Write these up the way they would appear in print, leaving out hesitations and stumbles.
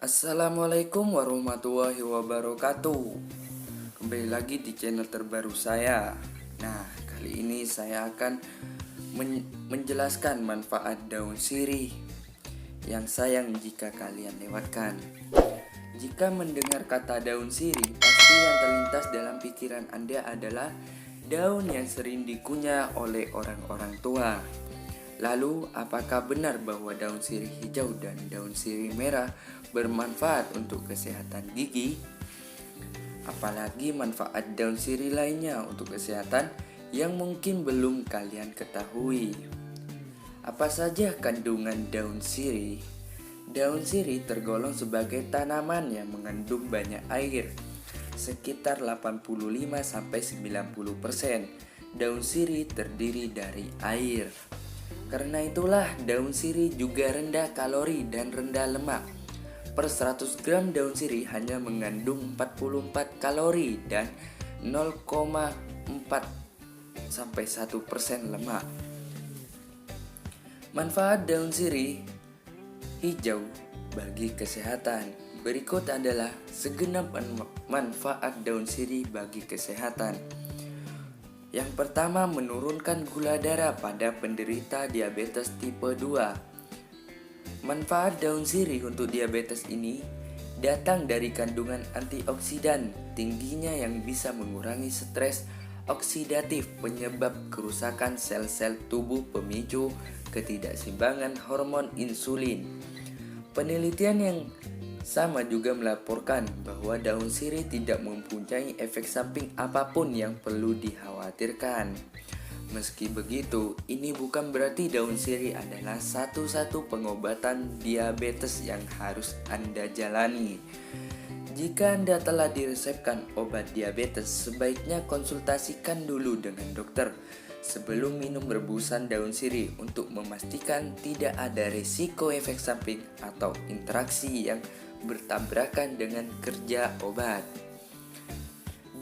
Assalamualaikum warahmatullahi wabarakatuh. Kembali lagi di channel terbaru saya. Nah, kali ini saya akan menjelaskan manfaat daun sirih yang sayang jika kalian lewatkan. Jika mendengar kata daun sirih, pasti yang terlintas dalam pikiran Anda adalah daun yang sering dikunyah oleh orang-orang tua. Lalu, apakah benar bahwa daun sirih hijau dan daun sirih merah bermanfaat untuk kesehatan gigi? Apalagi manfaat daun sirih lainnya untuk kesehatan yang mungkin belum kalian ketahui. Apa saja kandungan daun sirih? Daun sirih tergolong sebagai tanaman yang mengandung banyak air, sekitar 85-90%. Daun sirih terdiri dari air. Karena itulah daun sirih juga rendah kalori dan rendah lemak. Per 100 gram daun sirih hanya mengandung 44 kalori dan 0,4-1% lemak. Manfaat daun sirih hijau bagi kesehatan. Berikut adalah segenap manfaat daun sirih bagi kesehatan. Yang pertama, menurunkan gula darah pada penderita diabetes tipe 2. Manfaat daun sirih untuk diabetes ini datang dari kandungan antioksidan tingginya yang bisa mengurangi stres oksidatif, penyebab kerusakan sel-sel tubuh, pemicu ketidakseimbangan hormon insulin. Penelitian yang sama juga melaporkan bahwa daun sirih tidak mempunyai efek samping apapun yang perlu dikhawatirkan. Meski begitu, ini bukan berarti daun sirih adalah satu-satu pengobatan diabetes yang harus Anda jalani. Jika Anda telah diresepkan obat diabetes, sebaiknya konsultasikan dulu dengan dokter sebelum minum rebusan daun sirih untuk memastikan tidak ada risiko efek samping atau interaksi yang bertabrakan dengan kerja obat.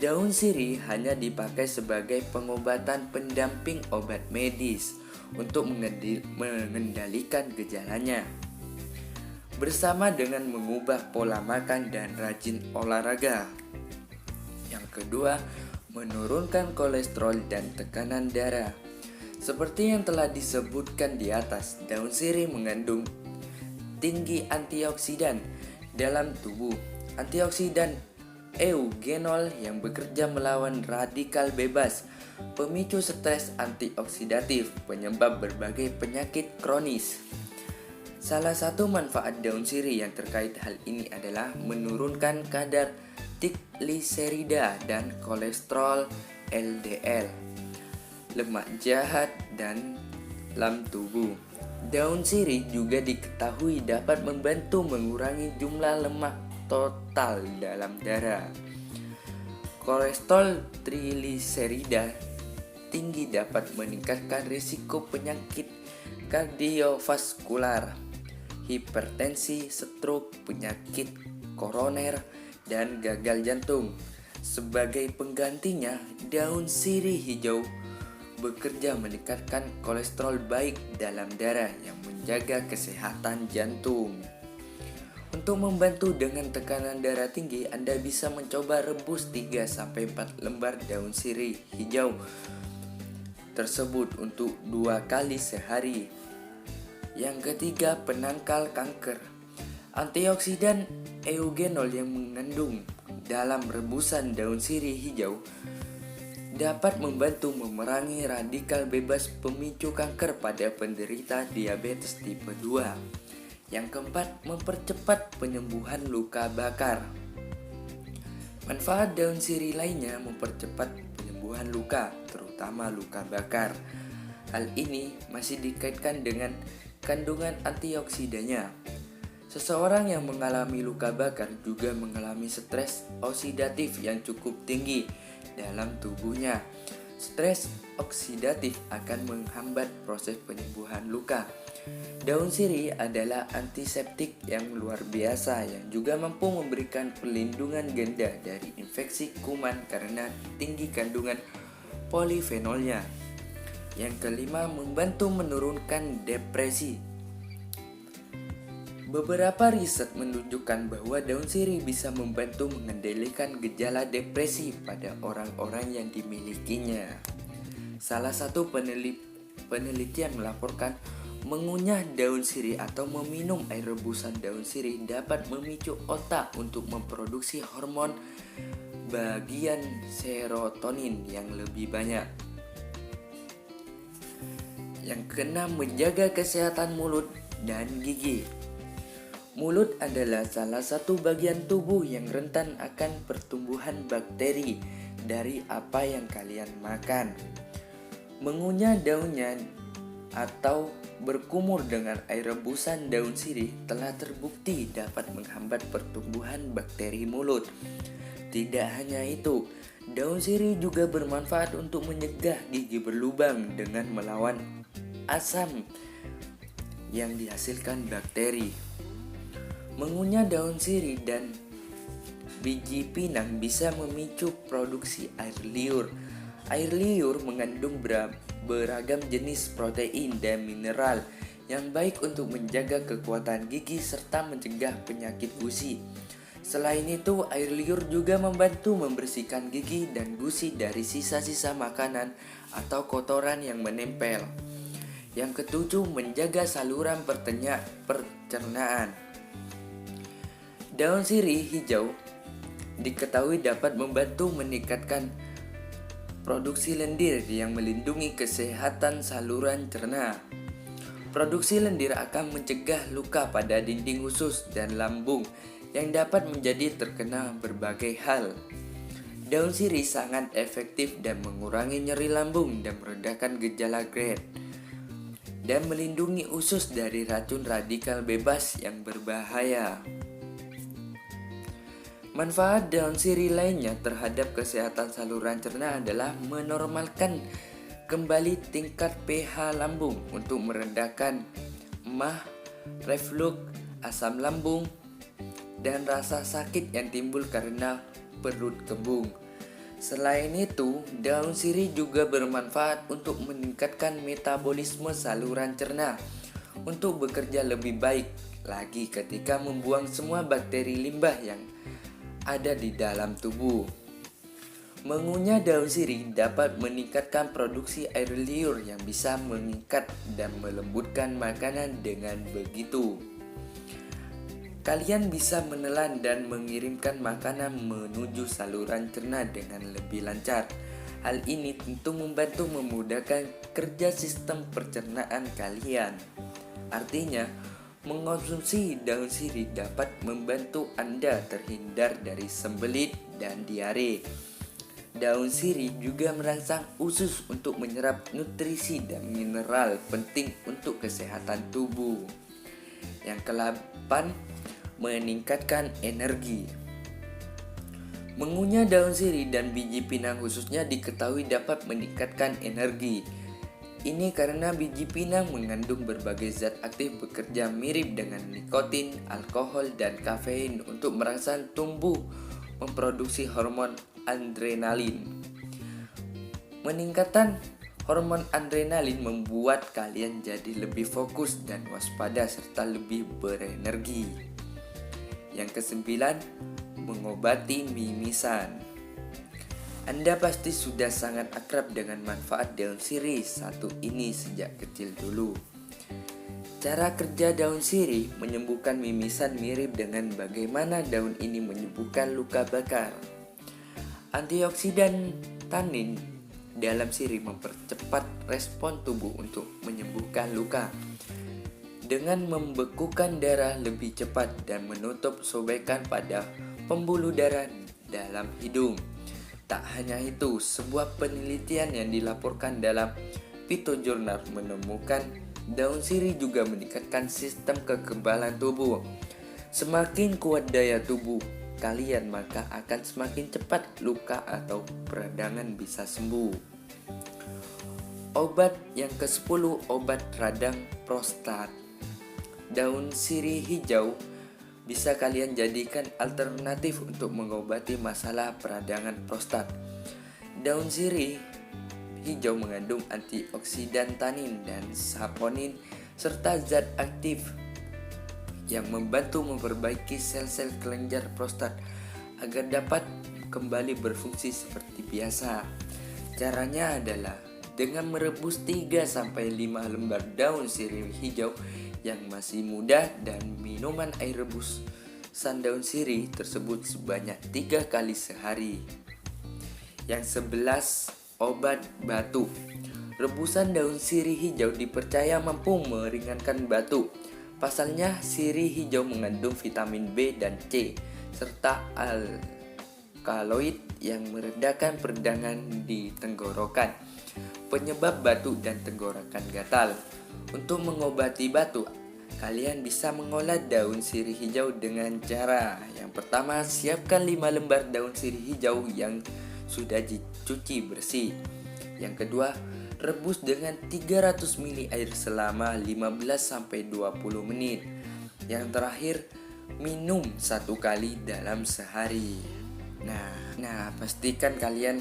Daun sirih hanya dipakai sebagai pengobatan pendamping obat medis untuk mengendalikan gejalanya, bersama dengan mengubah pola makan dan rajin olahraga. Yang kedua, menurunkan kolesterol dan tekanan darah. Seperti yang telah disebutkan di atas, daun sirih mengandung tinggi antioksidan dalam tubuh. Antioksidan eugenol yang bekerja melawan radikal bebas, pemicu stres antioksidatif, penyebab berbagai penyakit kronis. Salah satu manfaat daun sirih yang terkait hal ini adalah menurunkan kadar trigliserida dan kolesterol LDL, lemak jahat dalam tubuh. Daun sirih juga diketahui dapat membantu mengurangi jumlah lemak total dalam darah. Kolesterol trigliserida tinggi dapat meningkatkan risiko penyakit kardiovaskular, hipertensi, stroke, penyakit koroner, dan gagal jantung. Sebagai penggantinya, daun sirih hijau bekerja meningkatkan kolesterol baik dalam darah yang menjaga kesehatan jantung. Untuk membantu dengan tekanan darah tinggi, Anda bisa mencoba rebus 3-4 lembar daun sirih hijau tersebut untuk 2 kali sehari. Yang ketiga, penangkal kanker. Antioksidan eugenol yang mengandung dalam rebusan daun sirih hijau dapat membantu memerangi radikal bebas pemicu kanker pada penderita diabetes tipe 2. Yang keempat, mempercepat penyembuhan luka bakar. Manfaat daun sirih lainnya mempercepat penyembuhan luka, terutama luka bakar. Hal ini masih dikaitkan dengan kandungan antioksidannya. Seseorang yang mengalami luka bakar juga mengalami stres oksidatif yang cukup tinggi dalam tubuhnya. Stres oksidatif akan menghambat proses penyembuhan luka. Daun sirih adalah antiseptik yang luar biasa yang juga mampu memberikan perlindungan ganda dari infeksi kuman karena tinggi kandungan polifenolnya. Yang kelima, membantu menurunkan depresi. Beberapa riset menunjukkan bahwa daun sirih bisa membantu mengendalikan gejala depresi pada orang-orang yang dimilikinya. Salah satu penelitian melaporkan mengunyah daun sirih atau meminum air rebusan daun sirih dapat memicu otak untuk memproduksi hormon bagian serotonin yang lebih banyak. Yang keenam, menjaga kesehatan mulut dan gigi. Mulut adalah salah satu bagian tubuh yang rentan akan pertumbuhan bakteri dari apa yang kalian makan. Mengunyah daunnya atau berkumur dengan air rebusan daun sirih telah terbukti dapat menghambat pertumbuhan bakteri mulut. Tidak hanya itu, daun sirih juga bermanfaat untuk mencegah gigi berlubang dengan melawan asam yang dihasilkan bakteri. Mengunyah daun sirih dan biji pinang bisa memicu produksi air liur. Air liur mengandung beragam jenis protein dan mineral yang baik untuk menjaga kekuatan gigi serta mencegah penyakit gusi. Selain itu, air liur juga membantu membersihkan gigi dan gusi dari sisa-sisa makanan atau kotoran yang menempel. Yang ketujuh, menjaga saluran pencernaan. Daun sirih hijau diketahui dapat membantu meningkatkan produksi lendir yang melindungi kesehatan saluran cerna. Produksi lendir akan mencegah luka pada dinding usus dan lambung yang dapat menjadi terkena berbagai hal. Daun sirih sangat efektif dan mengurangi nyeri lambung dan meredakan gejala GERD dan melindungi usus dari racun radikal bebas yang berbahaya. Manfaat daun sirih lainnya terhadap kesehatan saluran cerna adalah menormalkan kembali tingkat pH lambung untuk merendahkan emah, reflux, asam lambung, dan rasa sakit yang timbul karena perut kembung. Selain itu, daun sirih juga bermanfaat untuk meningkatkan metabolisme saluran cerna untuk bekerja lebih baik lagi ketika membuang semua bakteri limbah yang ada di dalam tubuh. Mengunyah daun sirih dapat meningkatkan produksi air liur yang bisa mengikat dan melembutkan makanan. Dengan begitu, kalian bisa menelan dan mengirimkan makanan menuju saluran cerna dengan lebih lancar. Hal ini tentu membantu memudahkan kerja sistem pencernaan kalian. Artinya, mengonsumsi daun sirih dapat membantu Anda terhindar dari sembelit dan diare. Daun sirih juga merangsang usus untuk menyerap nutrisi dan mineral penting untuk kesehatan tubuh. Yang ke-8, meningkatkan energi. Mengunyah daun sirih dan biji pinang khususnya diketahui dapat meningkatkan energi. Ini karena biji pinang mengandung berbagai zat aktif bekerja mirip dengan nikotin, alkohol, dan kafein untuk merangsang tubuh memproduksi hormon adrenalin. Meningkatkan hormon adrenalin membuat kalian jadi lebih fokus dan waspada serta lebih berenergi. Yang ke-9, mengobati mimisan. Anda pasti sudah sangat akrab dengan manfaat daun sirih satu ini sejak kecil dulu. Cara kerja daun sirih menyembuhkan mimisan mirip dengan bagaimana daun ini menyembuhkan luka bakar. Antioksidan tanin dalam sirih mempercepat respon tubuh untuk menyembuhkan luka dengan membekukan darah lebih cepat dan menutup sobekan pada pembuluh darah dalam hidung. Tak hanya itu, sebuah penelitian yang dilaporkan dalam Phytojournal menemukan daun sirih juga meningkatkan sistem kekebalan tubuh. Semakin kuat daya tubuh kalian, maka akan semakin cepat luka atau peradangan bisa sembuh. Obat yang ke-10, obat radang prostat. Daun sirih hijau bisa kalian jadikan alternatif untuk mengobati masalah peradangan prostat. Daun sirih hijau mengandung antioksidan tanin dan saponin serta zat aktif yang membantu memperbaiki sel-sel kelenjar prostat agar dapat kembali berfungsi seperti biasa. Caranya adalah dengan merebus 3-5 lembar daun sirih hijau yang masih muda dan minuman air rebusan daun sirih tersebut sebanyak 3 kali sehari. Yang 11, obat batu. Rebusan daun sirih hijau dipercaya mampu meringankan batu. Pasalnya sirih hijau mengandung vitamin B dan C serta alkaloid yang meredakan peradangan di tenggorokan, penyebab batu dan tenggorokan gatal. Untuk mengobati batu, kalian bisa mengolah daun sirih hijau dengan cara yang pertama, siapkan 5 lembar daun sirih hijau yang sudah dicuci bersih. Yang kedua, rebus dengan 300 ml air selama 15-20 menit. Yang terakhir, minum 1 kali dalam sehari. Nah, pastikan kalian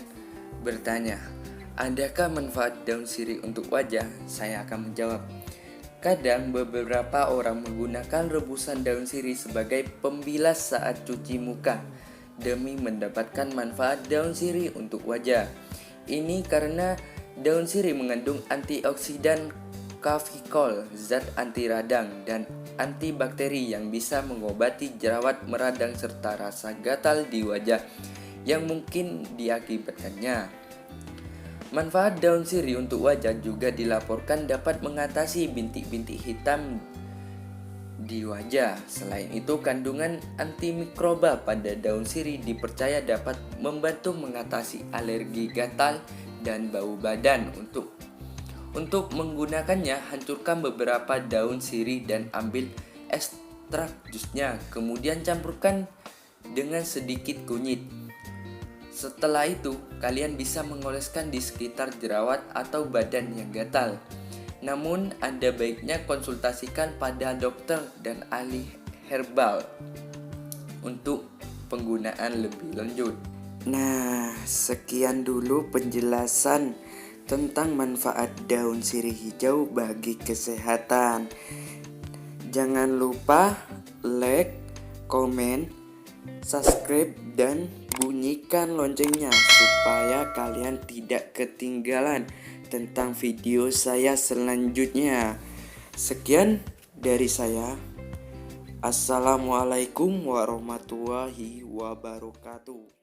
bertanya, adakah manfaat daun sirih untuk wajah? Saya akan menjawab. Kadang beberapa orang menggunakan rebusan daun sirih sebagai pembilas saat cuci muka demi mendapatkan manfaat daun sirih untuk wajah. Ini karena daun sirih mengandung antioksidan kafikol, zat anti radang dan antibakteri yang bisa mengobati jerawat meradang serta rasa gatal di wajah yang mungkin diakibatkannya. Manfaat daun sirih untuk wajah juga dilaporkan dapat mengatasi bintik-bintik hitam di wajah. Selain itu, kandungan antimikroba pada daun sirih dipercaya dapat membantu mengatasi alergi gatal dan bau badan. Untuk menggunakannya, hancurkan beberapa daun sirih dan ambil ekstrak jusnya, kemudian campurkan dengan sedikit kunyit. Setelah itu, kalian bisa mengoleskan di sekitar jerawat atau badan yang gatal. Namun, ada baiknya konsultasikan pada dokter dan ahli herbal untuk penggunaan lebih lanjut. Nah, sekian dulu penjelasan tentang manfaat daun sirih hijau bagi kesehatan. Jangan lupa like, komen, subscribe, dan bunyikan loncengnya supaya kalian tidak ketinggalan tentang video saya selanjutnya. Sekian dari saya. Assalamualaikum warahmatullahi wabarakatuh.